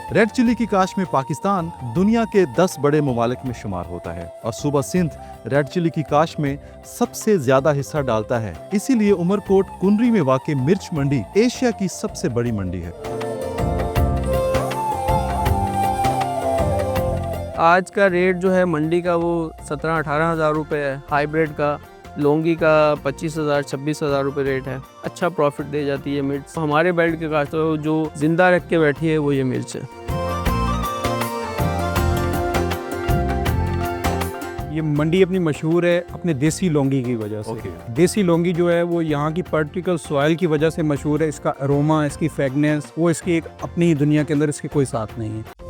Red chilli की काश्त में पाकिस्तान दुनिया के 10 बड़े ममालिक में शुमार होता है और सूबा सिंध रेड चिली की काश्त में सबसे ज्यादा हिस्सा डालता है। इसीलिए उमरकोट कुनरी में वाक़ई मिर्च मंडी एशिया की सबसे बड़ी मंडी है। आज का रेट जो है मंडी का वो 17-18 हज़ार रुपये है। हाइब्रिड का लौंगी का 25,000-26 हज़ार रुपये रेट है। अच्छा प्रॉफिट दे जाती है मिर्च। हमारे बेल्ट के काश्त तो जो जिंदा रख के बैठी है वो ये मिर्च है। ये मंडी अपनी मशहूर है अपने देसी लौंगी की वजह से। देसी लौंगी जो है वो यहाँ की पर्टिकुलर सॉइल की वजह से मशहूर है। इसका अरोमा, इसकी फ्रेगनेंस, वो इसकी एक अपनी ही दुनिया के अंदर इसके कोई साथ नहीं है।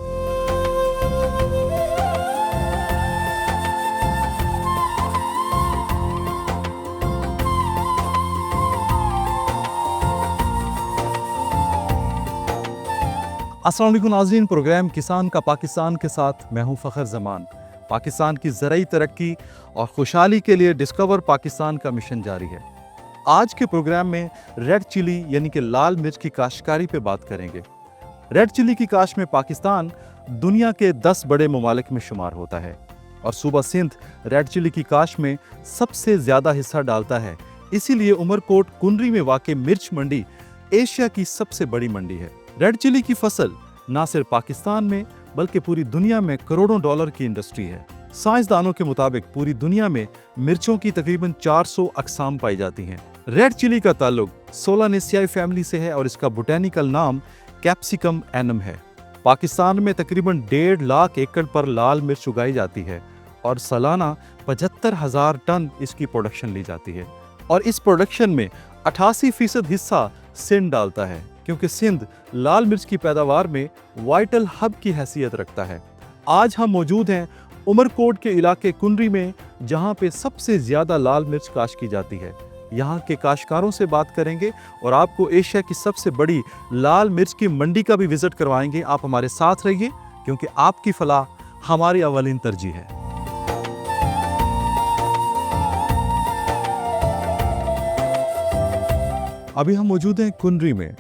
अस्सलाम वालेकुम नाज़रीन, प्रोग्राम किसान का पाकिस्तान के साथ मैं हूं फ़खर ज़मान। पाकिस्तान की ज़राई तरक्की और खुशहाली के लिए डिस्कवर पाकिस्तान का मिशन जारी है। आज के प्रोग्राम में रेड चिली यानी कि लाल मिर्च की काश्तकारी पे बात करेंगे। रेड चिली की काश्त में पाकिस्तान दुनिया के 10 बड़े ममालिक में शुमार होता है और सूबा सिंध रेड चिली की काश्त में सबसे ज़्यादा हिस्सा डालता है। इसीलिए उमरकोट कुनरी में वाक़ई मिर्च मंडी एशिया की सबसे बड़ी मंडी है। रेड चिली की फसल न सिर्फ पाकिस्तान में बल्कि पूरी दुनिया में करोड़ों डॉलर की इंडस्ट्री है। साइंसदानों के मुताबिक पूरी दुनिया में मिर्चों की तकरीबन 400 अक़साम पाई जाती हैं। रेड चिली का ताल्लुक सोलानेसियाई फैमिली से है और इसका बोटेनिकल नाम कैप्सिकम एनम है। पाकिस्तान में तकरीबन 1.5 लाख एकड़ पर लाल मिर्च उगाई जाती है और सालाना 75,000 टन इसकी प्रोडक्शन ली जाती है और इस प्रोडक्शन में 88% हिस्सा सिंध डालता है, क्योंकि सिंध लाल मिर्च की पैदावार में वाइटल हब की हैसियत रखता है। आज हम मौजूद हैं उमरकोट के इलाके कुनरी में, जहां पे सबसे ज्यादा लाल मिर्च काश्त की जाती है। यहां के काश्तकारों से बात करेंगे और आपको एशिया की सबसे बड़ी लाल मिर्च की मंडी का भी विजिट करवाएंगे। आप हमारे साथ रहिए, क्योंकि आपकी फलाह हमारी अवलीन तरजीह है। अभी हम मौजूद हैं कुनरी में।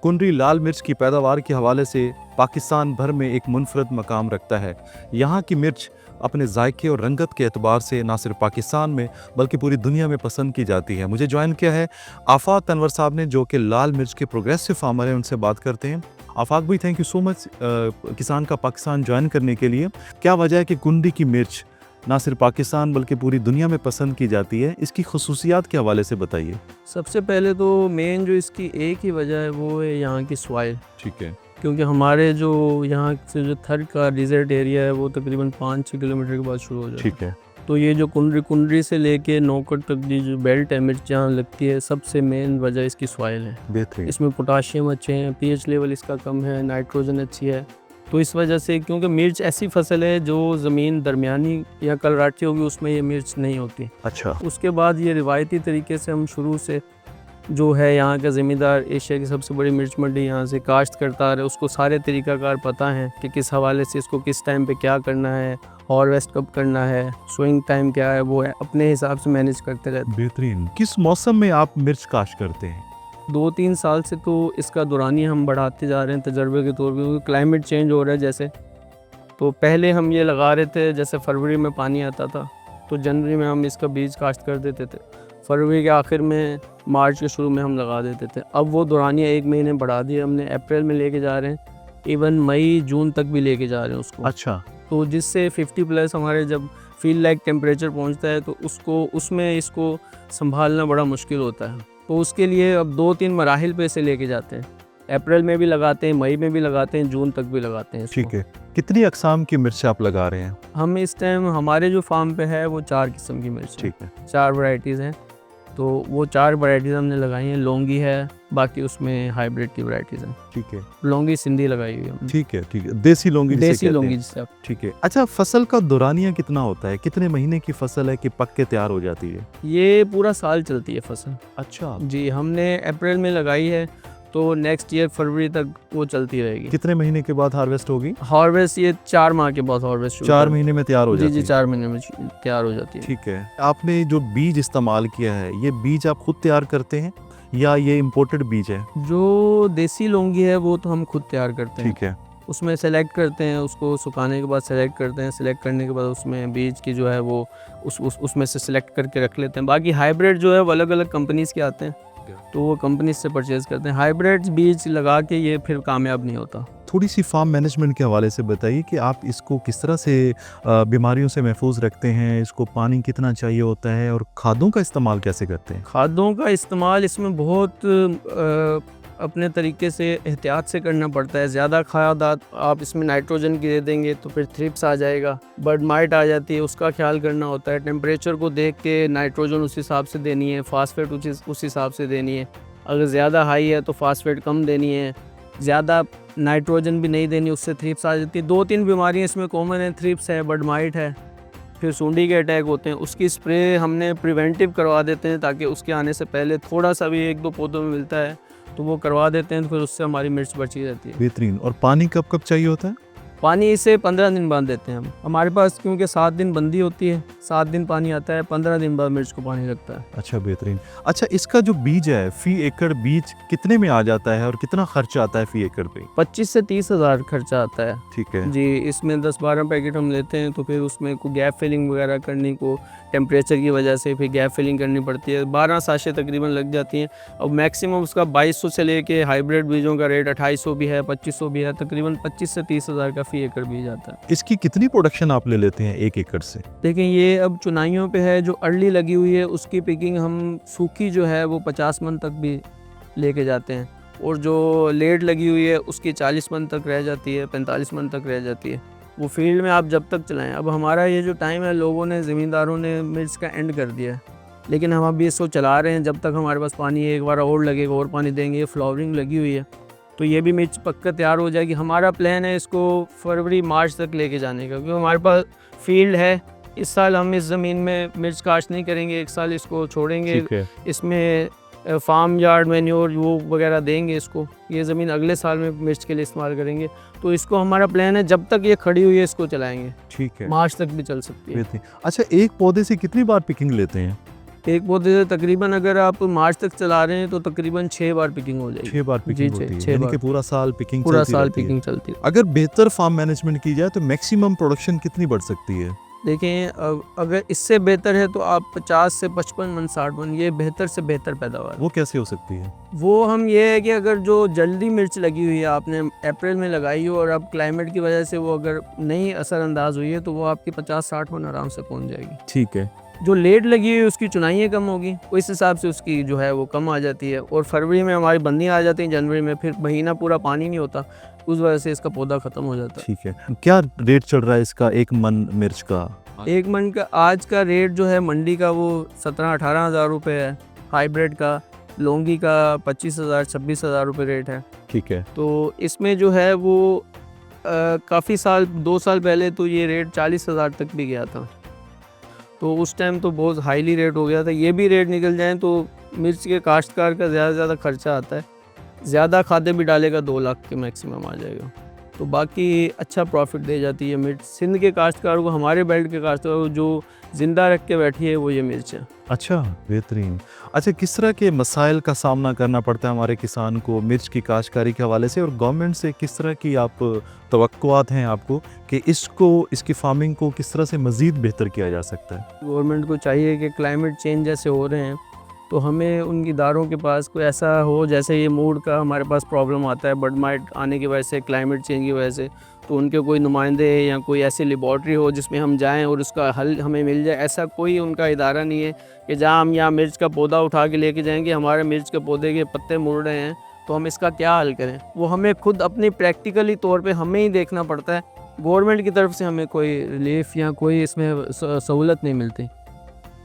कुनरी लाल मिर्च की पैदावार के हवाले से पाकिस्तान भर में एक मुनफरद मकाम रखता है। यहाँ की मिर्च अपने जायके और रंगत के एतबार से ना सिर्फ पाकिस्तान में बल्कि पूरी दुनिया में पसंद की जाती है। मुझे ज्वाइन किया है आफाक तनवर साहब ने, जो कि लाल मिर्च के प्रोग्रेसिव फार्मर हैं। उनसे बात करते हैं। आफाक भाई, थैंक यू सो मच किसान का पाकिस्तान ज्वाइन करने के लिए। क्या वजह है कि कुनरी की मिर्च ना सिर्फ पाकिस्तान बल्कि पूरी दुनिया में पसंद की जाती है? इसकी खसूसियात के हवाले से बताइए। सबसे पहले तो मेन जो इसकी एक ही वजह है वो है यहाँ की सॉइल। ठीक है। क्योंकि हमारे जो यहाँ से जो थर का डिज़र्ट एरिया है वो तकरीबन 5-6 किलोमीटर के बाद शुरू हो जाता है। ठीक है। तो ये जो कुनरी से लेके नौकट तक की जो बेल्ट है मिर्च जहाँ लगती है, सबसे मेन वजह इसकी सॉइल है। बेहतरीन। इसमें पोटाशियम अच्छे हैं, पीएच लेवल इसका कम है, नाइट्रोजन अच्छी है। तो इस वजह से, क्योंकि मिर्च ऐसी फसल है जो ज़मीन दरमियानी या कलराटी होगी उसमें ये मिर्च नहीं होती। अच्छा। उसके बाद ये रिवायती तरीके से हम शुरू से जो है यहाँ का ज़मींदार, एशिया की सबसे बड़ी मिर्च मंडी यहाँ से काश्त करता है, उसको सारे तरीक़ाकार पता हैं कि किस हवाले से इसको किस टाइम पे क्या करना है, हार्वेस्ट कब करना है, सोइंग टाइम क्या है, वो है अपने हिसाब से मैनेज करते रहते हैं। बेहतरीन। किस मौसम में आप मिर्च काश्त करते हैं? 2-3 साल से तो इसका दौरानी हम बढ़ाते जा रहे हैं तजर्बे के तौर पे, क्योंकि क्लाइमेट चेंज हो रहा है। जैसे तो पहले हम ये लगा रहे थे, जैसे फरवरी में पानी आता था तो जनवरी में हम इसका बीज काश्त कर देते थे, फरवरी के आखिर में, मार्च के शुरू में हम लगा देते थे। अब वो दौरानिया 1 महीने बढ़ा दिया हमने, अप्रैल में लेके जा रहे हैं, इवन मई जून तक भी लेके जा रहे हैं उसको। अच्छा। तो जिससे 50+ हमारे जब फील लाइक टेम्परेचर पहुंचता है तो उसमें इसको संभालना बड़ा मुश्किल होता है। तो उसके लिए अब 2-3 मराहिल पे इसे लेके जाते हैं। अप्रैल में भी लगाते हैं, मई में भी लगाते हैं, जून तक भी लगाते हैं। ठीक है। कितनी अक़साम की मिर्च आप लगा रहे हैं? हम इस टाइम हमारे जो फार्म पे है वो 4 किस्म की मिर्च है। ठीक है। 4 वैरायटीज़ हैं। तो वो 4 वैरायटीज़ हमने लगाई हैं। लौंगी है, बाकी उसमें हाइब्रिड की वैरायटीज़ हैं। ठीक है। लौंगी सिंधी लगाई हुई है। ठीक है। ठीक है। देसी लौंगी देसी लौंगी जिससे आप। ठीक है। अच्छा, फसल का दौरानिया कितना होता है? कितने महीने की फसल है कि पक के तैयार हो जाती है? ये पूरा साल चलती है फसल। अच्छा जी, हमने अप्रैल में लगाई है तो नेक्स्ट ईयर फरवरी तक वो चलती रहेगी। कितने महीने के बाद हार्वेस्ट होगी? हार्वेस्ट ये 4 माह के बाद हार्वेस्ट 4 महीने में तैयार हो जाती है? जी, 4 महीने में तैयार हो जाती है। ठीक है। आपने जो बीज इस्तेमाल किया है, ये बीज आप खुद तैयार करते हैं या ये इम्पोर्टेड बीज है? जो देसी लौंगी है वो तो हम खुद तैयार करते हैं। ठीक है। उसमें सेलेक्ट करते हैं, उसको सुखाने के बाद सेलेक्ट करते हैं, सेलेक्ट करने के बाद उसमें बीज की जो है वो उसमें से सेलेक्ट करके रख लेते हैं। बाकी हाइब्रिड जो है वो अलग अलग कंपनीज़ के आते हैं, तो वो कंपनी से परचेज़ करते हैं। हाइब्रिड बीज लगा के ये फिर कामयाब नहीं होता। थोड़ी सी फार्म मैनेजमेंट के हवाले से बताइए कि आप इसको किस तरह से बीमारियों से महफूज रखते हैं, इसको पानी कितना चाहिए होता है और खादों का इस्तेमाल कैसे करते हैं? खादों का इस्तेमाल इसमें बहुत अपने तरीके से एहतियात से करना पड़ता है। ज़्यादा खाद आप इसमें नाइट्रोजन की दे देंगे तो फिर थ्रिप्स आ जाएगा, बर्ड माइट आ जाती है, उसका ख्याल करना होता है। टेम्परेचर को देख के नाइट्रोजन उस हिसाब से देनी है, फास्फेट उस हिसाब से देनी है। अगर ज़्यादा हाई है तो फास्फेट कम देनी है, ज़्यादा नाइट्रोजन भी नहीं देनी, उससे थ्रिप्स आ जाती है। 2-3 बीमारियाँ इसमें कॉमन है, थ्रिप्स है, बर्ड माइट है, फिर सूंडी के अटैक होते हैं। उसकी स्प्रे हमने प्रिवेंटिव करवा देते हैं ताकि उसके आने से पहले थोड़ा सा भी 1-2 पौधों में मिलता है तो वो करवा देते हैं, तो फिर उससे हमारी मिर्च बची रहती है। बेहतरीन। और पानी कब कब चाहिए होता है? पानी इसे 15 दिन बाद देते हैं हम। हमारे पास क्योंकि 7 दिन बंदी होती है, 7 दिन पानी आता है, 15 दिन बाद मिर्च को पानी लगता है। अच्छा, बेहतरीन। अच्छा, इसका जो बीज है फी एकड़ बीज कितने में आ जाता है और कितना खर्चा आता है फी एकड़ पे? 25 से 30 हज़ार खर्चा आता है। ठीक है जी, इसमें 10-12 पैकेट हम लेते हैं, तो फिर उसमें को गैप फिलिंग वगैरह करने को टेम्परेचर की वजह से फिर गैप फिलिंग करनी पड़ती है। 12 साशे तकरीबन लग जाती हैं और मैक्सिमम उसका 2200 से लेके हाइब्रिड बीजों का रेट 2800 भी है, 2500 भी है। तकरीबन 25 से 30 हज़ार का फी एकड़ बीज आता है। इसकी कितनी प्रोडक्शन आप ले लेते हैं 1 एकड़ से? देखिए, ये अब चुनाइयों पे है। जो अर्ली लगी हुई है उसकी पिकिंग हम सूखी जो है वो 50 मन तक भी लेके जाते हैं, और जो लेट लगी हुई है उसकी 40 मन तक रह जाती है, 45 मन तक रह जाती है। वो फील्ड में आप जब तक चलाएं। अब हमारा ये जो टाइम है, लोगों ने, ज़मींदारों ने मिर्च का एंड कर दिया है, लेकिन हम अभी इसको चला रहे हैं जब तक हमारे पास पानी एक बार और लगेगा, और पानी देंगे। फ्लावरिंग लगी हुई है तो ये भी मिर्च पक्का तैयार हो जाएगी। हमारा प्लान है इसको फरवरी-मार्च तक लेके जाने का, क्योंकि हमारे पास फील्ड है। इस साल हम इस ज़मीन में मिर्च काश्त नहीं करेंगे, एक साल इसको छोड़ेंगे, इसमें फार्म यार्ड मैन्योर वो वगैरह देंगे इसको। ये ज़मीन अगले साल में मिर्च के लिए इस्तेमाल करेंगे। तो इसको हमारा प्लान है जब तक ये खड़ी हुई है इसको चलाएंगे। ठीक है, मार्च तक भी चल सकती है। अच्छा, एक पौधे से कितनी बार पिकिंग लेते हैं? एक पौधे से तकरीबन अगर आप मार्च तक चला रहे हैं तो तकरीबन 6 बार पिकिंग हो जाएगी। 6 बार पिकिंग होती है, यानी कि पूरा साल पिकिंग पूरा चलती साल रहती है। पिकिंग चलती है। अगर बेहतर फार्म मैनेजमेंट की जाए तो मैक्सिमम प्रोडक्शन कितनी बढ़ सकती है? देखें, अगर इससे बेहतर है तो आप 50 से 55 मन, 60 मन, ये बेहतर से बेहतर पैदावार। वो कैसे हो सकती है? वो हम ये है कि अगर जो जल्दी मिर्च लगी हुई है, आपने अप्रैल में लगाई हो और अब क्लाइमेट की वजह से वो अगर नहीं असरअंदाज हुई है, तो वो आपकी 50-60 मन आराम से पहुंच जाएगी। ठीक है। जो लेट लगी हुई है उसकी चुनाइयाँ कम होगी, इस हिसाब से उसकी जो है वो कम आ जाती है। और फरवरी में हमारी बंदियाँ आ जाती हैं, जनवरी में फिर महीना पूरा पानी नहीं होता, उस वजह से इसका पौधा ख़त्म हो जाता है। ठीक है। क्या रेट चल रहा है इसका 1 मन मिर्च का? 1 मन का आज का रेट जो है मंडी का वो 17-18 हज़ार रुपये है। हाइब्रिड का, लौंगी का 25,000-26 हज़ार रुपये रेट है। ठीक है। तो इसमें जो है वो काफ़ी साल, 2 साल पहले तो ये रेट 40 हज़ार तक भी गया था, तो उस टाइम तो बहुत हाईली रेट हो गया था। ये भी रेट निकल जाए तो मिर्च के काश्तकार का ज़्यादा से ज़्यादा खर्चा आता है। ज़्यादा खादे भी डालेगा 2 लाख के मैक्सिमम आ जाएगा, तो बाकी अच्छा प्रॉफिट दे जाती है मिर्च। सिंध के काश्तकार को, हमारे बेल्ट के काश्तकार को जो ज़िंदा रख के बैठी है वो ये मिर्च है। अच्छा, बेहतरीन। अच्छा, किस तरह के मसाइल का सामना करना पड़ता है हमारे किसान को मिर्च की काश्तकारी के हवाले से, और गवर्नमेंट से किस तरह की आप तवक्कुआत हैं आपको कि इसकी फार्मिंग को किस तरह से मज़ीद बेहतर किया जा सकता है? गवर्नमेंट को चाहिए कि क्लाइमेट चेंज जैसे हो रहे हैं तो हमें उन इदारों के पास कोई ऐसा हो, जैसे ये मूड का हमारे पास प्रॉब्लम आता है बर्ड माइट आने की वजह से, क्लाइमेट चेंज की वजह से, तो उनके कोई नुमाइंदे या कोई ऐसी लेबॉर्ट्री हो जिसमें हम जाएं और उसका हल हमें मिल जाए। ऐसा कोई उनका इदारा नहीं है कि जहां हम यहाँ मिर्च का पौधा उठा के लेके जाएंगे, हमारे मिर्च के पौधे के पत्ते मुड़ रहे हैं तो हम इसका क्या हल करें। वो हमें खुद अपनी प्रैक्टिकली तौर पर हमें ही देखना पड़ता है। गवर्नमेंट की तरफ से हमें कोई रिलीफ या कोई इसमें सहूलत नहीं मिलती।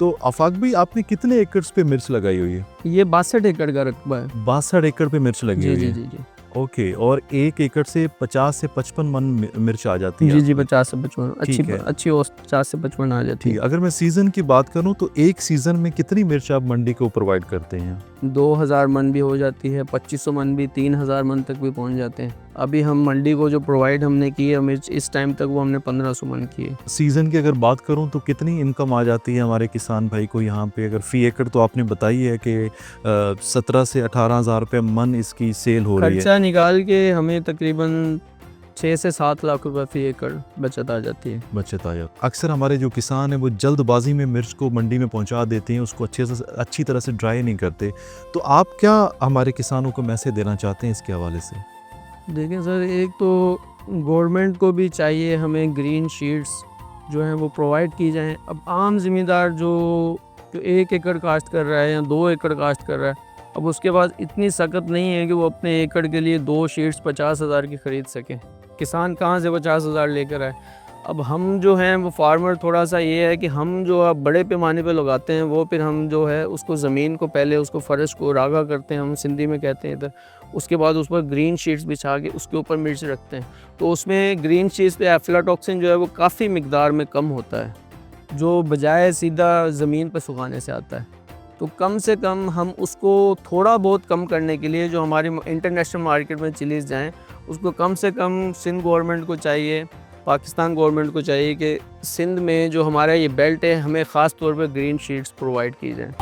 तो आफाक भाई, आपने कितने एकड़ पे मिर्च लगाई हुई है? ये 62 एकड़ का रकबा है। 62 एकड़ पे मिर्च लगी हुई जी है? जी जी। ओके। और 1 एकड़ से 50 से 55 मन मिर्च आ जाती है? जी 50 से 55 ठीक है। अच्छी 50 से 55 आ जाती है। अगर मैं सीज़न की बात करूं तो एक सीज़न में कितनी मिर्च आप मंडी को प्रोवाइड करते हैं? 2000 मन भी हो जाती है, 2500 मन भी, 3000 मन तक भी पहुंच जाते हैं। अभी हम मंडी को जो प्रोवाइड हमने की है मिर्च इस टाइम तक, वो हमने 1500 मन की है। सीज़न की अगर बात करूं तो कितनी इनकम आ जाती है हमारे किसान भाई को यहाँ पे? अगर फ़ी एकड़ तो आपने बताई है कि 17 से 18 हज़ार रुपये मन इसकी सेल हो रही है। खर्चा निकाल के हमें तकरीबन 6 से 7 लाख रुपए फी एकड़ बचत आ जाती है। बचत आया। अक्सर हमारे जो किसान हैं वो जल्दबाजी में मिर्च को मंडी में पहुंचा देते हैं, उसको अच्छी तरह से ड्राई नहीं करते। तो आप क्या हमारे किसानों को मैसेज देना चाहते हैं इसके हवाले से? देखिए सर, एक तो गवर्नमेंट को भी चाहिए हमें ग्रीन शीट्स जो हैं वो प्रोवाइड की जाएं। अब आम ज़मींदार जो 1 एकड़ काश्त कर रहा है या 2 एकड़ काश्त कर रहा है, अब उसके पास इतनी सख्त नहीं है कि वो अपने एकड़ के लिए 2 शीट्स 50,000 की ख़रीद सकें। किसान कहाँ से 50,000 लेकर आए? अब हम जो हैं वो फार्मर, थोड़ा सा ये है कि हम जो अब बड़े पैमाने पे लगाते हैं वो फिर हम जो है उसको ज़मीन को पहले उसको फ़र्श को रागा करते हैं, हम सिंधी में कहते हैं इधर। उसके बाद उस पर ग्रीन शीट्स बिछा के उसके ऊपर मिर्च रखते हैं, तो उसमें ग्रीन शीट्स पे एफ्लाटॉक्सिन जो है वो काफ़ी मिकदार में कम होता है, जो बजाय सीधा ज़मीन पर सुखाने से आता है। तो कम से कम हम उसको थोड़ा बहुत कम करने के लिए जो हमारी इंटरनेशनल मार्केट में चिलीज़ जाएँ, उसको कम से कम सिंध गवर्नमेंट को चाहिए, पाकिस्तान गवर्नमेंट को चाहिए कि सिंध में जो हमारा ये बेल्ट है हमें ख़ास तौर पर ग्रीन शीट्स प्रोवाइड की जाए।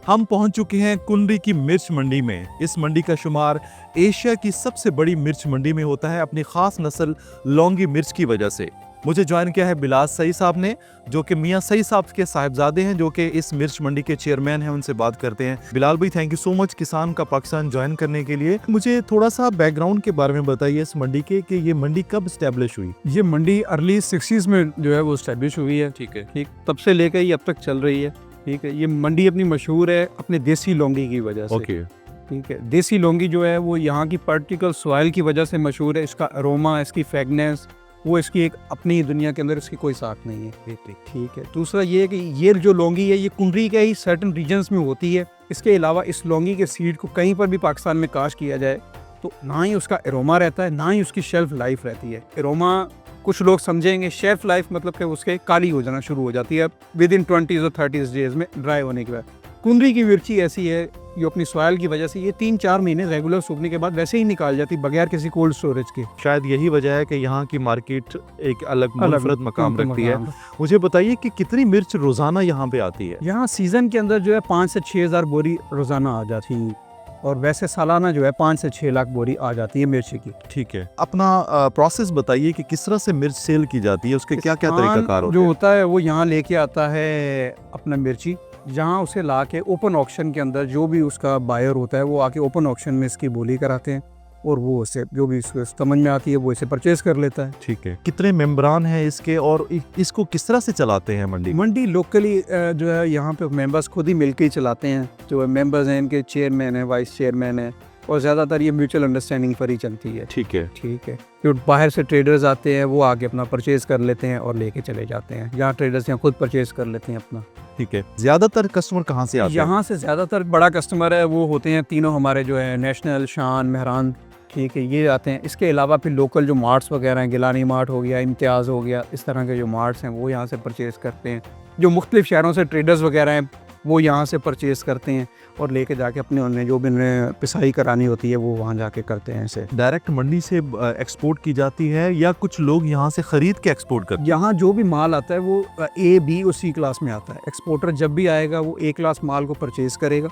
हम पहुंच चुके हैं कुंडरी की मिर्च मंडी में। इस मंडी का शुमार एशिया की सबसे बड़ी मिर्च मंडी में होता है अपनी खास नस्ल लौंगी मिर्च की वजह से। मुझे ज्वाइन किया है बिलाल सई साहब ने, जो कि मियां सई साहब के साहिबजादे हैं, जो कि इस मिर्च मंडी के चेयरमैन हैं। उनसे बात करते हैं। बिलाल भाई, थैंक यू सो मच किसान का पाकिस्तान ज्वाइन करने के लिए। मुझे थोड़ा सा बैकग्राउंड के बारे में बताइए इस मंडी के, कि ये मंडी कब स्टैब्लिश हुई? ये मंडी अर्ली 60s में जो है वो स्टैब्लिश हुई है। ठीक है। ठीक, तब से लेकर ये अब तक चल रही है। ठीक है, ये मंडी अपनी मशहूर है अपने देसी लौंगी की वजह से। ओके। ठीक है, देसी लौंगी जो है वो यहाँ की पर्टिकुलर सॉइल की वजह से मशहूर है। इसका अरोमा, इसकी फ्रेगनेंस, वो इसकी एक अपनी दुनिया के अंदर इसकी कोई साख नहीं है। ठीक है। दूसरा ये है कि ये जो लौंगी है ये कुंडरी के ही सर्टन रीजन्स में होती है। इसके अलावा इस लौंगी के सीड को कहीं पर भी पाकिस्तान में काश किया जाए तो ना ही उसका एरोमा रहता है, ना ही उसकी शेल्फ लाइफ रहती है। एरोमा कुछ लोग समझेंगे, शेल्फ लाइफ मतलब कि उसके काली हो जाना शुरू हो जाती है विद इन 20 और 30 डेज में ड्राई होने के बाद। कुंडरी की मिर्ची ऐसी है जो अपनी सॉइल की वजह से ये 3-4 महीने रेगुलर सूखने के बाद वैसे ही निकाल जाती बगैर किसी कोल्ड स्टोरेज के। शायद यही वजह है कि यहाँ की मार्केट एक अलग मुनफरद मकाम रखती है। मुझे बताइए कि कितनी मिर्च रोजाना यहाँ पे आती है? यहाँ सीजन के अंदर जो है 5 से 6 हज़ार बोरी रोजाना आ जाती है, और वैसे सालाना जो है 5 से 6 लाख बोरी आ जाती है मिर्ची की। ठीक है। अपना प्रोसेस बताइए कि किस तरह से मिर्च सेल की जाती है, उसके क्या क्या तरीकाकार होते जो हैं? होता है वो यहाँ लेके आता है अपना मिर्ची, जहाँ उसे ला के ओपन ऑक्शन के अंदर जो भी उसका बायर होता है वो आके ओपन ऑक्शन में इसकी बोली कराते हैं, और वो उसे जो भी इसको समझ में आती है वो इसे परचेज कर लेता है। ठीक है। कितने मेंबरान हैं इसके, और इसको किस तरह से चलाते हैं मंडी? मंडी लोकली जो है यहाँ पे मेंबर्स खुद ही मिलकर ही चलाते हैं। जो मेंबर्स हैं इनके चेयरमैन है, वाइस चेयरमैन है, और ज़्यादातर ये म्यूचुअल अंडरस्टैंडिंग पर ही चलती है। ठीक है। ठीक है। जो बाहर से ट्रेडर्स आते हैं वो आके अपना परचेज कर लेते हैं और लेके चले जाते हैं। यहाँ ट्रेडर्स यहाँ खुद परचेज कर लेते हैं अपना। ठीक है। ज्यादातर कस्टमर कहाँ से आते हैं? यहाँ से ज़्यादातर बड़ा कस्टमर है वो होते हैं तीनों हमारे जो है नेशनल, शान, मेहरान। ठीक है, ये आते हैं। इसके अलावा फिर लोकल जो मार्ट्स वगैरह हैं, गिलानी मार्ट हो गया, इम्तियाज़ हो गया, इस तरह के जो मार्ट्स हैं वो यहाँ से परचेज़ करते हैं। जो मुख्तलिफ शहरों से ट्रेडर्स वगैरह हैं वो यहाँ से परचेज़ करते हैं और लेके जाके अपने उन्हें जो भी उन्हें पिसाई करानी होती है वो वहाँ जाके करते हैं। इसे डायरेक्ट मंडी से एक्सपोर्ट की जाती है या कुछ लोग यहाँ से खरीद के एक्सपोर्ट करते हैं? यहाँ जो भी माल आता है वो A, B और C क्लास में आता है। एक्सपोर्टर जब भी आएगा वो A क्लास माल को परचेज़ करेगा।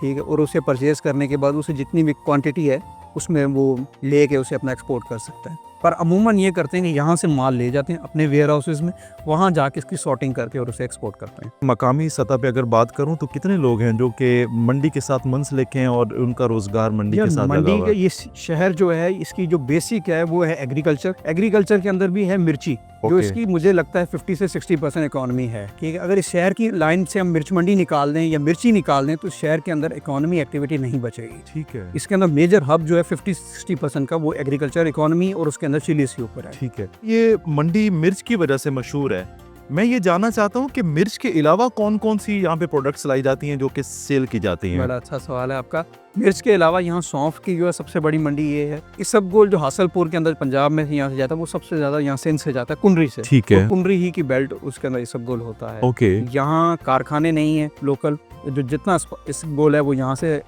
ठीक है, और उसे परचेज़ करने के बाद उसे जितनी भी क्वांटिटी है उसमें वो लेके उसे अपना एक्सपोर्ट कर सकता है। पर अमूमन ये करते हैं कि यहाँ से माल ले जाते हैं अपने वेयर हाउसेज में, वहाँ जाके इसकी सॉर्टिंग करके और उसे एक्सपोर्ट करते हैं। मकामी सतह पे अगर बात करूँ तो कितने लोग हैं जो कि मंडी के साथ मुंसलिक हैं और उनका रोजगार मंडी के साथ लगा मंडी हुआ के है? ये शहर जो है इसकी जो बेसिक है वो है एग्रीकल्चर। एग्रीकल्चर के अंदर भी है मिर्ची, जो Okay. इसकी मुझे लगता है 50 से 60% इकोनॉमी है। कि अगर इस शहर की लाइन से हम मिर्च मंडी निकाल दें या मिर्ची निकाल दें तो शहर के अंदर इकोनॉमी एक्टिविटी नहीं बचेगी। ठीक है। इसके अंदर मेजर हब जो है 50-60% का वो एग्रीकल्चर इकोनॉमी और उसके अंदर चिलीज के ऊपर है। ठीक है। ये मंडी मिर्च की वजह से मशहूर है। मैं ये जानना चाहता हूँ कि मिर्च के अलावा कौन कौन सी यहाँ पे प्रोडक्ट्स लाई जाती हैं जो कि सेल की जाती हैं? बड़ा अच्छा सवाल है आपका। मिर्च के अलावा यहाँ सौंफ की जो है सबसे बड़ी मंडी ये है। इसबगोल जो हासलपुर के अंदर पंजाब में यहाँ से जाता है वो सबसे ज्यादा यहाँ सिंध से जाता है, कुंडरी से। ठीक है। और कुंडरी ही की बेल्ट उसके अंदर इसबगोल होता है। ओके। यहाँ कारखाने नहीं है लोकल, जो जितना इसबगोल है वो यहाँ से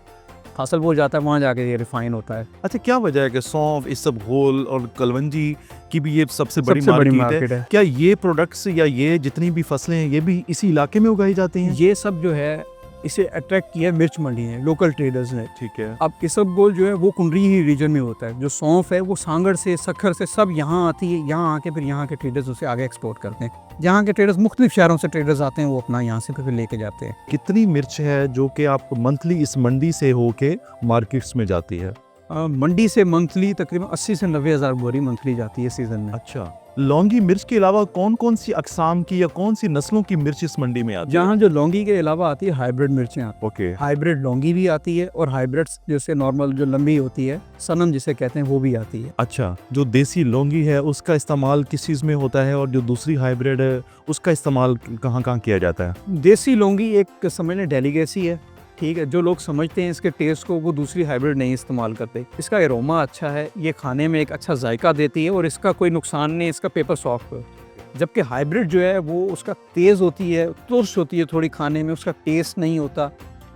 हासिल हो जाता है, वहाँ जाके ये रिफाइन होता है। अच्छा, क्या वजह है कि सौंफ, इसबगोल और कलवंजी की भी ये सबसे बड़ी सबसे बड़ी मार्केट मार्केट है? है। क्या ये प्रोडक्ट्स या ये जितनी भी फसलें हैं ये भी इसी इलाके में उगाई जाती हैं? ये सब जो है इसे अट्रैक्ट किया है मिर्च मंडी ने, लोकल ट्रेडर्स ने। ठीक है। अब इसबगोल जो है वो कुंडरी ही रीजन में होता है, जो सौंफ है वो सांगड़ से, सखर से सब यहाँ आती है, यहाँ आके फिर यहाँ के ट्रेडर्स उसे आगे एक्सपोर्ट करते हैं। यहाँ के ट्रेडर्स मुख्तलिफ शहरों से ट्रेडर्स आते हैं, वो अपना यहाँ से फिर लेके जाते हैं। कितनी मिर्च है जो कि आप मंथली इस मंडी से होके मार्केट्स में जाती है? मंडी से मंथली तकरीबन 80 से 90 हज़ार बोरी मंथली जाती है सीजन में। अच्छा, लौंगी मिर्च के अलावा कौन कौन सी अकसाम की या कौन सी नस्लों की मिर्च इस मंडी में आती है? यहाँ जो लौंगी के अलावा आती है हाइब्रिड मिर्चें आती ओके। है, हाइब्रिड लौंगी भी आती है और हाइब्रिड्स जैसे नॉर्मल जो लंबी होती है सनम जिसे कहते हैं वो भी आती है। अच्छा, जो देसी लौंगी है उसका इस्तेमाल किस चीज़ में होता है और जो दूसरी हाइब्रिड है उसका इस्तेमाल कहाँ कहाँ किया जाता है? देसी लौंगी एक समझ लें डेलीगेसी है, ठीक है। जो लोग समझते हैं इसके टेस्ट को वो दूसरी हाइब्रिड नहीं इस्तेमाल करते। इसका एरोमा अच्छा है, ये खाने में एक अच्छा जायका देती है और इसका कोई नुकसान नहीं, इसका पेपर सॉफ्ट है। जबकि हाइब्रिड जो है वो उसका तेज़ होती है, तुर्श होती है थोड़ी खाने में, उसका टेस्ट नहीं होता।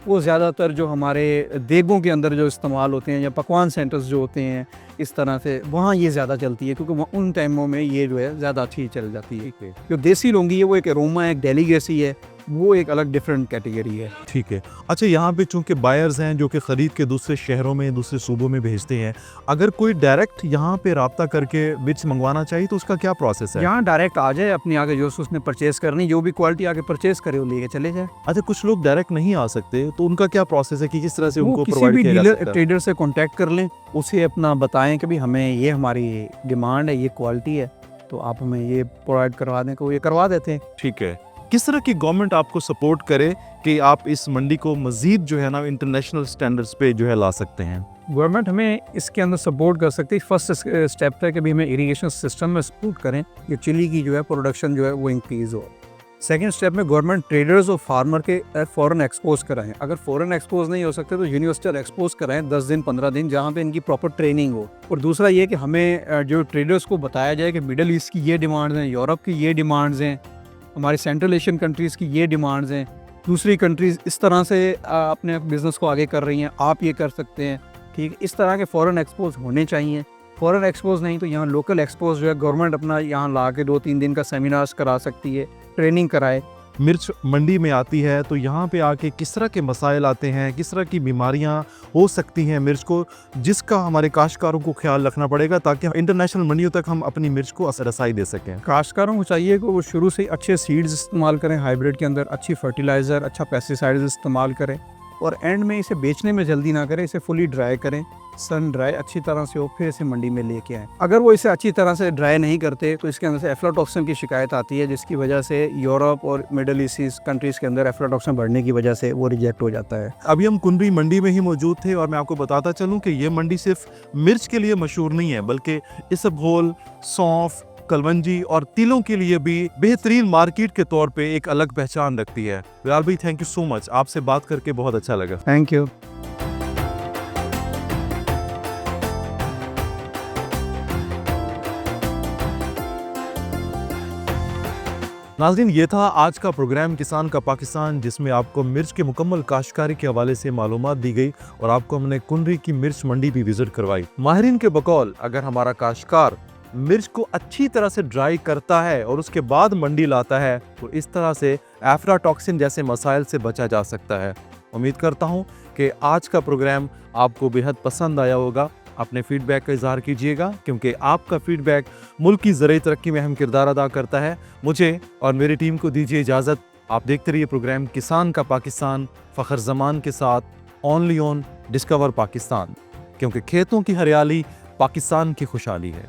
वो ज़्यादातर जो हमारे देगों के अंदर जो इस्तेमाल होते हैं या पकवान सेंटर्स जो होते हैं इस तरह से, वहाँ ये ज़्यादा चलती है क्योंकि उन टाइमों में ये जो है ज़्यादा अच्छी चल जाती है। जो देसी लौंगी है वो एक एरोमा है, एक डेलीगेसी है, वो एक अलग डिफरेंट कैटेगरी है। ठीक है। अच्छा, यहाँ पे चूंकि बायर्स हैं जो कि ख़रीद के दूसरे शहरों में, दूसरे सूबों में भेजते हैं, अगर कोई डायरेक्ट यहाँ पे राब्ता करके मिर्च मंगवाना चाहिए तो उसका क्या प्रोसेस है? यहाँ डायरेक्ट आ जाए, अपनी आगे जो उसने परचेज करनी, जो भी क्वालिटी आगे परचेज करे वो लेके चले जाए। अच्छा, कुछ लोग डायरेक्ट नहीं आ सकते तो उनका क्या प्रोसेस है कि किस तरह से वो उनको किसी प्रोवाइड भी किया जा डीलर सकता है? ट्रेडर से कांटेक्ट कर लें, उसे अपना बताएं कि भाई हमें ये हमारी डिमांड है, ये क्वालिटी है, तो आप हमें ये प्रोवाइड करवा दें, को ये करवा देते हैं। ठीक है। किस तरह की गवर्नमेंट आपको सपोर्ट करे कि आप इस मंडी को मजीद जो है ना इंटरनेशनल स्टैंडर्ड्स पे जो है ला सकते हैं? गवर्नमेंट हमें इसके अंदर सपोर्ट कर सकती है। फर्स्ट स्टेप है कि भी हमें इरिगेशन सिस्टम में सपोर्ट करें कि चिली की जो है प्रोडक्शन जो है वो इंक्रीज़ हो। सेकेंड स्टेप में गवर्नमेंट ट्रेडर्स और फार्मर के फ़ॉरन एक्सपोज कराएं। अगर फ़ॉरन एक्सपोज नहीं हो सकते तो यूनिवर्सल एक्सपोज कराएं 10 दिन 15 दिन, जहाँ पे इनकी प्रॉपर ट्रेनिंग हो। और दूसरा ये कि हमें जो ट्रेडर्स को बताया जाए कि मिडल ईस्ट की ये डिमांड्स हैं, यूरोप की ये डिमांड्स हैं, हमारी सेंट्रल एशियन कंट्रीज़ की ये डिमांड्स हैं, दूसरी कंट्रीज़ इस तरह से अपने बिज़नेस को आगे कर रही हैं, आप ये कर सकते हैं। ठीक, इस तरह के फ़ॉरेन एक्सपोज होने चाहिए। फ़ॉरेन एक्सपोज नहीं तो यहाँ लोकल एक्सपोज जो है गवर्नमेंट अपना यहाँ ला के 2-3 दिन का सेमिनार्स करा सकती है, ट्रेनिंग कराए। मिर्च मंडी में आती है तो यहाँ पे आके किस तरह के मसाइल आते हैं, किस तरह की बीमारियाँ हो सकती हैं मिर्च को, जिसका हमारे काश्तकारों को ख्याल रखना पड़ेगा ताकि इंटरनेशनल मंडियों तक हम अपनी मिर्च को रसाई दे सकें? काश्तकारों को चाहिए कि वो शुरू से अच्छे सीड्स इस्तेमाल करें, हाइब्रिड के अंदर अच्छी फर्टिलाइज़र, अच्छा पेस्टिसाइड्स इस्तेमाल करें और एंड में इसे बेचने में जल्दी ना करें, इसे फुली ड्राई करें, सन ड्राई अच्छी तरह से हो, फिर इसे मंडी में लेके आएँ। अगर वो इसे अच्छी तरह से ड्राई नहीं करते तो इसके अंदर से एफ्लाटॉक्सिन की शिकायत आती है, जिसकी वजह से यूरोप और मिडल ईस्ट कंट्रीज़ के अंदर एफ्लाटॉक्सिन बढ़ने की वजह से वो रिजेक्ट हो जाता है। अभी हम कुंडरी मंडी में ही मौजूद थे और मैं आपको बताता चलूँ कि ये मंडी सिर्फ मिर्च के लिए मशहूर नहीं है बल्कि इसबगोल, सौंफ, कलवंजी और तिलों के लिए भी बेहतरीन मार्केट के तौर पे एक अलग पहचान रखती है। बिलाल भाई, थैंक यू सो मच, आपसे बात करके बहुत अच्छा लगा। Thank you. नाज़रीन, ये था आज का प्रोग्राम किसान का पाकिस्तान, जिसमें आपको मिर्च के मुकम्मल काश्तकारी के हवाले से मालूमात दी गई और आपको हमने कुंडरी की मिर्च मंडी भी विजिट करवाई। माहिरीन के बकौल अगर हमारा काश्तकार मिर्च को अच्छी तरह से ड्राई करता है और उसके बाद मंडी लाता है तो इस तरह से एफ्लाटॉक्सिन जैसे मसाइल से बचा जा सकता है। उम्मीद करता हूँ कि आज का प्रोग्राम आपको बेहद पसंद आया होगा। अपने फीडबैक का इजहार कीजिएगा क्योंकि आपका फीडबैक मुल्क की ज़राई तरक्की में अहम किरदार अदा करता है। मुझे और मेरी टीम को दीजिए इजाज़त। आप देखते रहिए प्रोग्राम किसान का पाकिस्तान फ़खर ज़मान के साथ, ओनली ऑन डिस्कवर पाकिस्तान, क्योंकि खेतों की हरियाली पाकिस्तान की खुशहाली है।